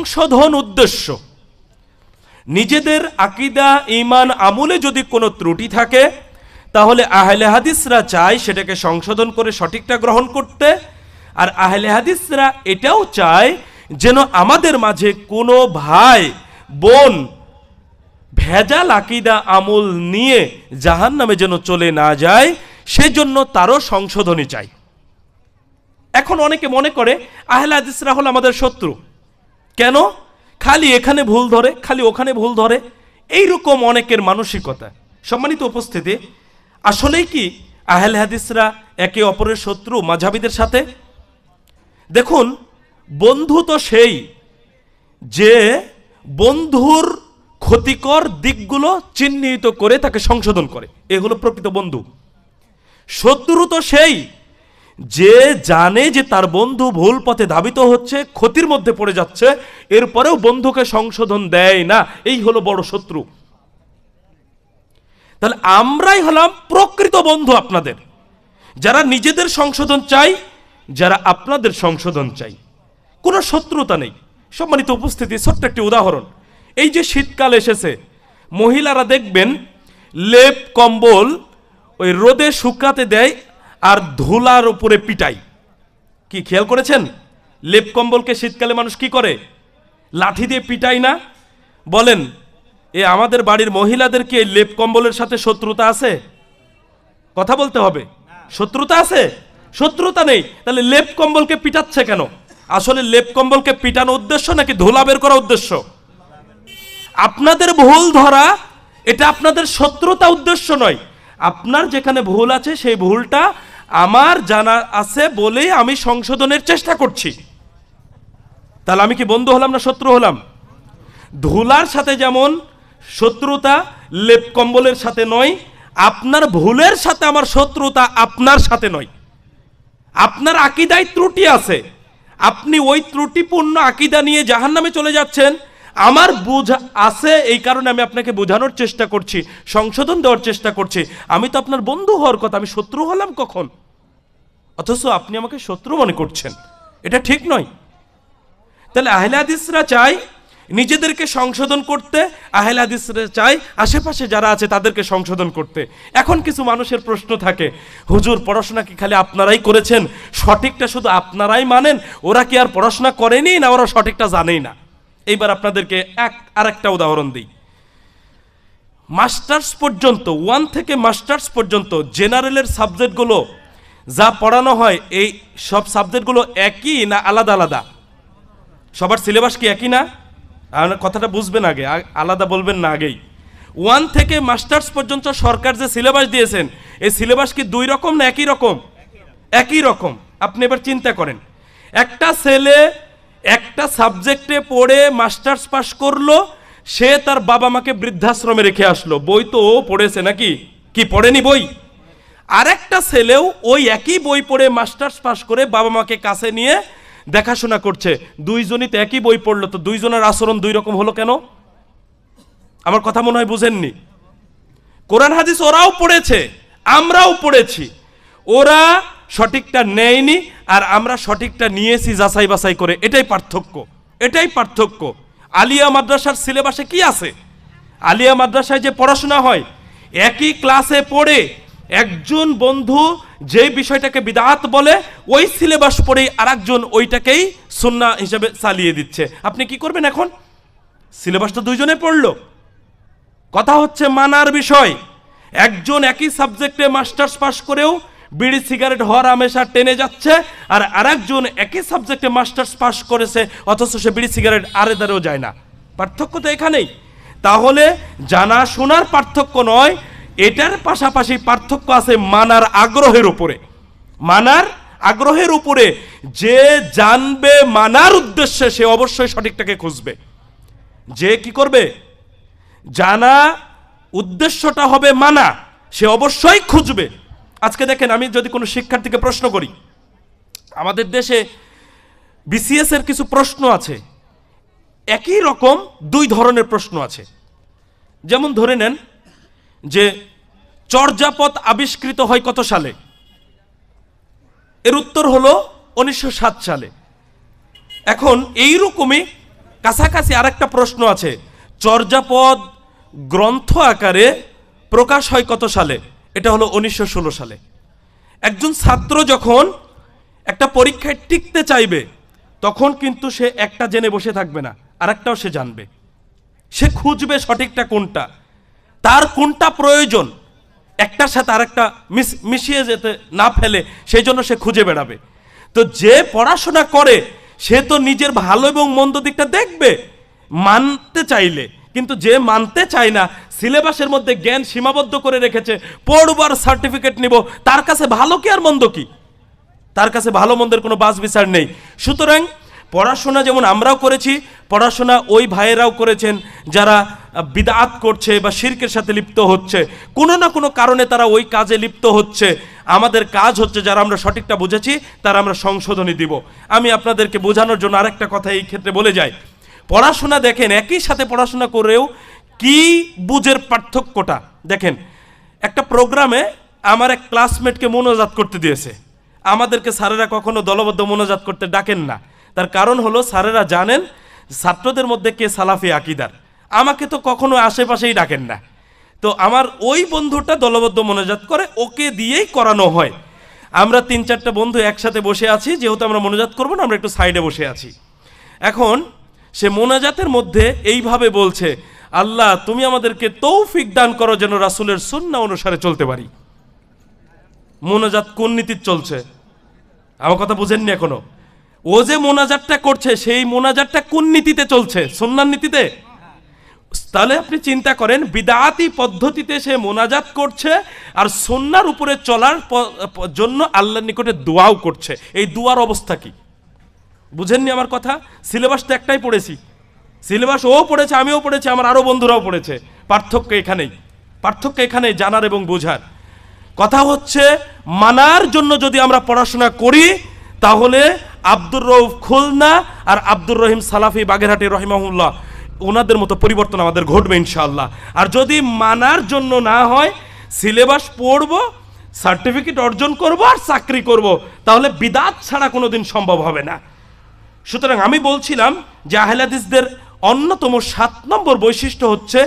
সংশোধন উদ্দেশ্য। নিজেদের আকীদা ঈমান আমলে যদি কোনো ত্রুটি থাকে তাহলে আহলে হাদিসরা চায় সেটাকে সংশোধন করে সঠিকটা গ্রহণ করতে, আর আহলে হাদিসরা এটাও চায় যেন আমাদের মাঝে কোনো ভাই বোন ভেজাল আকীদা আমল নিয়ে জাহান্নামে যেন চলে না যায়, সেজন্য তারও সংশোধনী চাই। এখন অনেকে মনে করে আহলে হাদিসরা হলো আমাদের শত্রু, কেন খালি এখানে ভুল ধরে, খালি ওখানে ভুল ধরে, এইরকম অনেকের মানসিকতা। সম্মানিত উপস্থিতি, আসলেই কি আহলে হাদিসরা একে অপরের শত্রু মাযহাবীদের সাথে? দেখুন, বন্ধু তো সেই যে বন্ধুর ক্ষতিকর দিকগুলো চিহ্নিত করে তাকে সংশোধন করে, এ হলো প্রকৃত বন্ধু। শত্রু তো সেই যে জানে যে তার বন্ধু ভুল পথে ধাবিত হচ্ছে, ক্ষতির মধ্যে পড়ে যাচ্ছে, এরপরেও বন্ধুকে সংশোধন দেয় না, এই হলো বড় শত্রু। তাহলে আমরাই হলাম প্রকৃত বন্ধু আপনাদের, যারা নিজেদের সংশোধন চাই, যারা আপনাদের সংশোধন চাই, কোনো শত্রুতা নেই। সম্মানিত উপস্থিতি, ছোট্ট একটি উদাহরণ, এই যে শীতকাল এসেছে, মহিলারা দেখবেন লেপ কম্বল ওই রোদে শুকাতে দেয় আর ধুলার উপরে পিটাই। কি খেয়াল করেছেন? লেপ কম্বলকে শীতকালে মানুষ কি করে? লাঠি দিয়ে পিটাই না? বলেন, এ আমাদের বাড়ির মহিলাদের কি লেপ কম্বলের সাথে শত্রুতা আছে? কথা বলতে হবে। শত্রুতা আছে? শত্রুতা নেই। তাহলে লেপ কম্বলকে পিটাচ্ছে কেন? আসলে লেপ কম্বলকে পিটানো উদ্দেশ্য নাকি ধুলা বের করা উদ্দেশ্য? আপনাদের ভুল ধরা এটা আপনাদের শত্রুতা উদ্দেশ্য নয়। আপনার যেখানে ভুল আছে সেই ভুলটা আমার জানা আছে বলেই আমি সংশোধনের চেষ্টা করছি। তাহলে আমি কি বন্ধু হলাম না শত্রু হলাম? ধুলার সাথে যেমন শত্রুতা লেপ কম্বলের সাথে নয়, আপনার ভুলের সাথে আমার শত্রুতা আপনার সাথে নয়। আপনার আকীদায় ত্রুটি আছে, আপনি ওই ত্রুটিপূর্ণ আকীদা নিয়ে জাহান্নামে চলে যাচ্ছেন, আমার বুঝ আছে, এই কারণে আমি আপনাকে বোঝানোর চেষ্টা করছি, সংশোধন দেওয়ার চেষ্টা করছি। আমি তো আপনার বন্ধু হওয়ার কথা, আমি শত্রু হলাম কখন? অথচ আপনি আমাকে শত্রু মনে করছেন, এটা ঠিক নয়। তাহলে আহলে হাদিসরা চাই নিজেদেরকে সংশোধন করতে, আহলে হাদিসরা চাই আশেপাশে যারা আছে তাদেরকে সংশোধন করতে। এখন কিছু মানুষের প্রশ্ন থাকে, হুজুর পড়াশোনা কি খালি আপনারাই করেছেন, সঠিকটা শুধু আপনারাই মানেন, ওরা কি আর পড়াশোনা করেনি না ওরা সঠিকটা জানেই না? এইবার আপনাদেরকে আরেকটা উদাহরণ দিই। মাস্টার্স পর্যন্ত, 1 থেকে মাস্টার্স পর্যন্ত জেনারেলের সাবজেক্টগুলো যা পড়ানো হয়, এই সব সাবজেক্টগুলো একই না আলাদা আলাদা? সবার সিলেবাস কি একই না? কথাটা বুঝবেন আগে, আলাদা বলবেন না আগেই। 1 থেকে মাস্টার্স পর্যন্ত সরকার যে সিলেবাস দিয়েছেন, এই সিলেবাস কি 2 রকম না একই রকম? একই রকম। আপনি এবার চিন্তা করেন, একটা ছেলে একটা সাবজেক্টে পড়ে মাস্টার্স পাস করলো, সে তার বাবা মাকে বৃদ্ধাশ্রমে রেখে আসলো, বই তো ও পড়েছে নাকি? কি পড়েনি বই? আরেকটা ছেলেও ওই একই বই পড়ে মাস্টার্স পাস করে বাবা মাকে কাছে নিয়ে দেখাশোনা করছে, দুইজনই তো একই বই পড়লো, তো দুইজনের আচরণ 2 রকম হলো কেন? আমার কথা মনে হয় বুঝেননি। কোরআন হাদিস ওরাও পড়েছে, আমরাও পড়েছি, ওরা সঠিকটা নেয়নি আর আমরা সঠিকটা নিয়েছি যাচাই বাছাই করে, এটাই পার্থক্য, এটাই পার্থক্য। আলিয়া মাদ্রাসার সিলেবাসে কি আছে? আলিয়া মাদ্রাসায় যে পড়াশোনা হয়, একই ক্লাসে পড়ে একজন বন্ধু যে বিষয়টাকে বিদআত বলে, ওই সিলেবাস পড়েই আরেকজন ওইটাকেই সুন্নাহ হিসেবে চালিয়ে দিচ্ছে। আপনি কি করবেন এখন? সিলেবাস তো দুইজনে পড়লো। কথা হচ্ছে মানার বিষয়। একজন একই সাবজেক্টে মাস্টার্স পাস করেও বিড়ি সিগারেট হওয়ার আমেশা টেনে যাচ্ছে, আর আরেকজন একই সাবজেক্টে মাস্টার্স পাস করেছে অথচ সে বিড়ি সিগারেট আরে দাঁড়েও যায় না। পার্থক্য তো এখানেই। তাহলে জানা শোনার পার্থক্য নয়, এটার পাশাপাশি পার্থক্য আছে মানার আগ্রহের উপরে। মানার আগ্রহের উপরে যে জানবে মানার উদ্দেশ্যে, সে অবশ্যই সঠিকটাকে খুঁজবে। যে কি করবে? জানা উদ্দেশ্যটা হবে মানা, সে অবশ্যই খুঁজবে। আজকে দেখেন, আমি যদি কোনো শিক্ষার্থীকে প্রশ্ন করি, আমাদের দেশে বিসিএস এর কিছু প্রশ্ন আছে, একই রকম 2 ধরনের প্রশ্ন আছে। যেমন ধরে নেন যে চর্যাপদ আবিষ্কৃত হয় কত সালে? এর উত্তর হলো 1907 সালে। এখন এইরকমই কাছাকাছি আরেকটা প্রশ্ন আছে, চর্যাপদ গ্রন্থ আকারে প্রকাশ হয় কত সালে? এটা হলো 1916 সালে। একজন ছাত্র যখন একটা পরীক্ষায় টিকতে চাইবে তখন কিন্তু সে একটা জেনে বসে থাকবে না, আরেকটাও সে জানবে। সে খুঁজবে সঠিকটা কোনটা, তার কোনটা প্রয়োজন, একটার সাথে আরেকটা মিশিয়ে যেতে না ফেলে সেই জন্য সে খুঁজে বেড়াবে। তো যে পড়াশোনা করে সে তো নিজের ভালো এবং মন্দ দিকটা দেখবে মানতে চাইলে, কিন্তু যে মানতে চায় না, সিলেবাসের মধ্যে জ্ঞান সীমাবদ্ধ করে রেখেছে, পড়বার সার্টিফিকেট নিব, তার কাছে ভালো কি আর মন্দ কি? তার কাছে ভালো মন্দের কোনো বাছ বিচার নেই। সুতরাং পড়াশোনা যেমন আমরাও করেছি, পড়াশোনা ওই ভাইয়েরাও করেছেন যারা বিদআত করছে বা শিরকের সাথে লিপ্ত হচ্ছে, কোনো না কোনো কারণে তারা ওই কাজে লিপ্ত হচ্ছে। আমাদের কাজ হচ্ছে যারা আমরা সঠিকটা বুঝেছি তারা আমরা সংশোধনী দিব। আমি আপনাদেরকে বোঝানোর জন্য আরেকটা কথা এই ক্ষেত্রে বলে যাই। পড়াশোনা দেখেন, একই সাথে পড়াশোনা করেও কি বুঝের পার্থক্যটা দেখেন। একটা প্রোগ্রামে আমার এক ক্লাসমেটকে মোনাজাত করতে দিয়েছে। আমাদেরকে স্যারেরা কখনো দলবদ্ধ মোনাজাত করতে ডাকেন না, তার কারণ হলো স্যারেরা জানেন ছাত্রদের মধ্যে কে সালাফি আকিদার। আমাকে তো কখনো আশেপাশেই ডাকেন না। তো আমার ওই বন্ধুটা দলবদ্ধ মোনাজাত করে, ওকে দিয়েই করানো হয়। আমরা 3-4টা বন্ধু একসাথে বসে আছি, যেহেতু আমরা মোনাজাত করবো না, আমরা একটু সাইডে বসে আছি। এখন সে মোনাজাতের মধ্যে এইভাবে বলছে, আল্লাহ তুমি আমাদেরকে তৌফিক দান করো যেন রাসূলের সুন্নাহ অনুসারে চলতে পারি। মোনাজাত কোন নীতির চলছে? আমার কথা বুঝেননি এখনো? ও যে মোনাজাতটা করছে সেই মোনাজাতটা কোন নীতিতে চলছে? সুন্নাহর নীতিতে। তাহলে আপনি চিন্তা করেন, বিদআতি পদ্ধতিতে সে মোনাজাত করছে আর সুন্নাহর উপরে চলার জন্য আল্লাহর নিকটে দোয়াও করছে। এই দোয়ার অবস্থা কি বুঝেননি আমার কথা? সিলেবাস তো একটাই পড়েছি, সিলেবাস ও পড়েছে, আমিও পড়েছি, আমার আরো বন্ধুরাও পড়েছে। পার্থক্য এখানেই জানার এবং বোঝার। কথা হচ্ছে মানার জন্য যদি আমরা পড়াশোনা করি তাহলে আব্দুর রউফ খুলনা আর আব্দুর রহিম সালাফি বাগেরহাটি রহিমাহুল্লাহ ওনাদের মতো পরিবর্তন আমাদের ঘটবে ইনশাআল্লাহ। আর যদি মানার জন্য না হয়, সিলেবাস পড়বো, সার্টিফিকেট অর্জন করব আর চাকরি করব, তাহলে বিদআত ছাড়া কোনোদিন সম্ভব হবে না। সুতরাং আমি বলছিলাম যে আহলে হাদিসদের অন্যতম 7 নম্বর বৈশিষ্ট্য হচ্ছে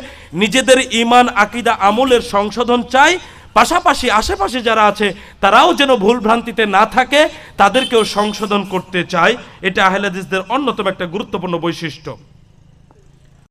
নিজেদের ঈমান, আকীদা, আমলের সংশোধন চাই, পাশাপাশি আশেপাশে যারা আছে তারাও যেন ভুল ভ্রান্তিতে না থাকে, তাদেরকেও সংশোধন করতে চায়। এটা আহলে হাদিসদের অন্যতম একটা গুরুত্বপূর্ণ বৈশিষ্ট্য।